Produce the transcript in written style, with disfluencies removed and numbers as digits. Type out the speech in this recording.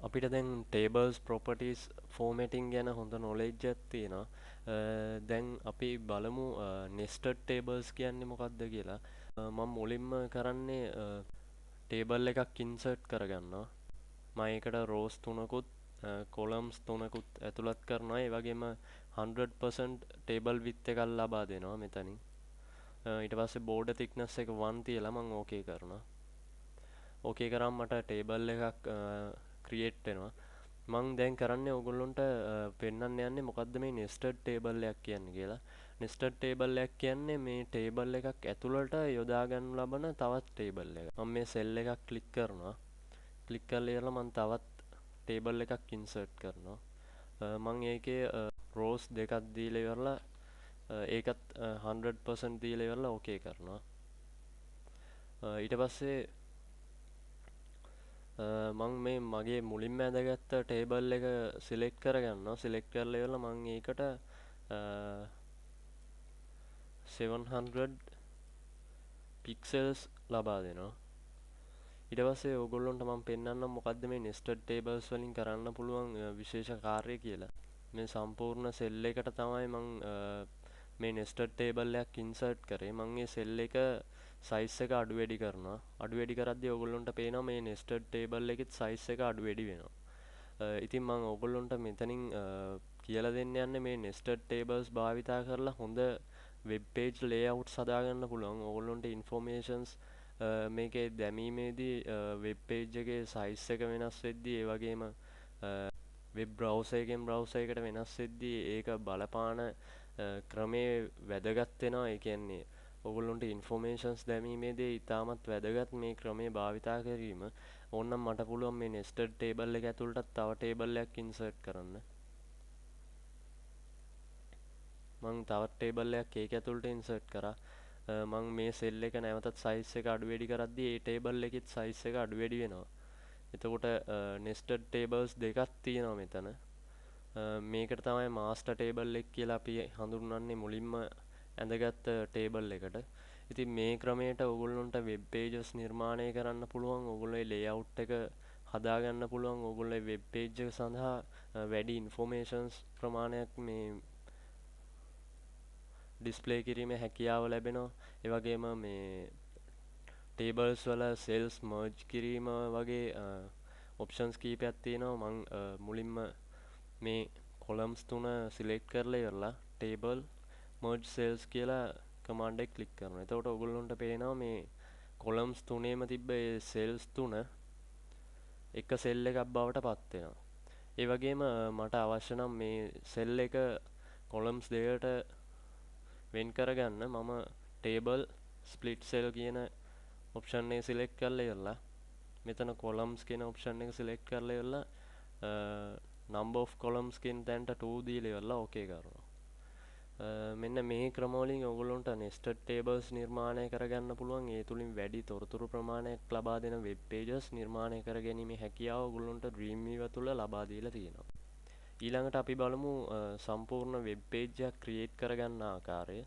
අපිට දැන් tables properties formatting ගැන හොඳ knowledge එකක් තියෙනවා. දැන් අපි බලමු nested tables කියන්නේ මොකක්ද කියලා. මම මුලින්ම කරන්නේ table එකක් insert කරගන්නවා. මම ඒකට rows තුනකුත් columns තුනකුත් ඇතුළත් කරනවා. ඒ වගේම 100% table width එකක් ලබා දෙනවා මෙතනින්. ඊට පස්සේ border thickness එක 1 තියලා මම okay කරනවා. okay කරාම මට table එකක් create වෙනවා. මම දැන් කරන්නේ ඕගොල්ලන්ට පෙන්වන්න යන්නේ මොකද්ද මේ nested table එකක් කියන්නේ කියලා. nested table එකක් කියන්නේ මේ table එකක් ඇතුළට යොදා ගන්න ලබන තවත් table එකක්. මම මේ cell එකක් click කරනවා. click කරලා ඉවරලා මම තවත් table එකක් insert කරනවා. මම ඒකේ rows දෙකක් දීලා ඉවරලා ඒකත් 100% දීලා ඉවරලා okay කරනවා. ඊට පස්සේ මම මේ මගේ මුලින්ම ඇඳගත්ත table එක select කරගන්නවා. select කරලා ඉවරලා මම ඒකට 700 pixels ලබා දෙනවා. ඊට පස්සේ ඕගොල්ලන්ට මම පෙන්නන්නම් මොකද්ද මේ nested tables වලින් කරන්න පුළුවන් විශේෂ කාර්යය කියලා. මේ සම්පූර්ණ cell එකට තමයි මම මේ nested table එකක් insert කරේ. මම මේ cell එක size එක අඩු වැඩි කරනවා. අඩු වැඩි කරද්දී ඕගොල්ලන්ට පේනවා මේ nested table එකෙත් size එක අඩු වැඩි වෙනවා. ඉතින් මම ඕගොල්ලන්ට මෙතනින් කියලා දෙන්න යන්නේ මේ nested tables භාවිතා කරලා හොඳ web page layouts හදාගන්න පුළුවන්. ඕගොල්ලන්ට informations මේකේ දැමීමේදී web page එකේ size එක වෙනස් වෙද්දී ඒ වගේම web browser එකෙන් browser එකට වෙනස් වෙද්දී ඒක බලපාන ක්‍රමේ වැදගත් වෙනවා. ඒ කියන්නේ ඔයගොල්ලන්ට informations දැමීමේදී ඉතාමත් වැදගත් මේ ක්‍රමේ භාවිතා කිරීම. ඕනනම් මට පුළුවන් මේ nested table එක ඇතුළටත් තව table එකක් insert කරන්න. මම තවත් table එකක් ඒක ඇතුළට insert කරා. මම මේ cell එක නැවතත් size එක අඩු වැඩි කරද්දී ඒ table එකෙත් size එක අඩු වැඩි වෙනවා. එතකොට nested tables දෙකක් තියෙනවා මෙතන. මේකට තමයි master table එක කියලා අපි හඳුන්වන්නේ මුලින්ම ඇඳගත් table එකට. ඉතින් මේ ක්‍රමයට ඔයගොල්ලන්ට web pages නිර්මාණය කරන්න පුළුවන්. ඔයගොල්ලෝගේ layout එක හදාගන්න පුළුවන්. ඔයගොල්ලෝගේ web page එක සඳහා වැඩි informations ප්‍රමාණයක් මේ display කිරීමේ හැකියාව ලැබෙනවා. ඒ වගේම මේ tables වල cells merge කිරීම වගේ options කීපයක් තියෙනවා. මම මුලින්ම මේ columns තුන select කරලා ඉවරලා table merge cells කියලා command එක click කරනවා. එතකොට ඔයගොල්ලන්ට පේනවා මේ columns තුනේම තිබ්බ ඒ cells තුන එක cell එකක් බවට පත් වෙනවා. ඒ වගේම මට අවශ්‍ය නම් මේ cell එක columns දෙකට වෙන් කරගන්න මම table split cell කියන option එක select කරලා ඉවරලා මෙතන columns කියන option එක select කරලා ඉවරලා number of columns කියන තැනට 2 දීලා ඉවරලා okay කරනවා. මෙන්න මේ ක්‍රම වලින් ඔයගොල්ලන්ට nested tables නිර්මාණය කරගන්න පුළුවන්. ඒ තුලින් වැඩි තොරතුරු ප්‍රමාණයක් ලබා දෙන web pages නිර්මාණය කර ගැනීමේ හැකියාව ඔයගොල්ලන්ට Dreamweaver තුල ලබා දීලා තියෙනවා. ඊළඟට අපි බලමු සම්පූර්ණ web page එකක් create කරගන්න ආකාරය.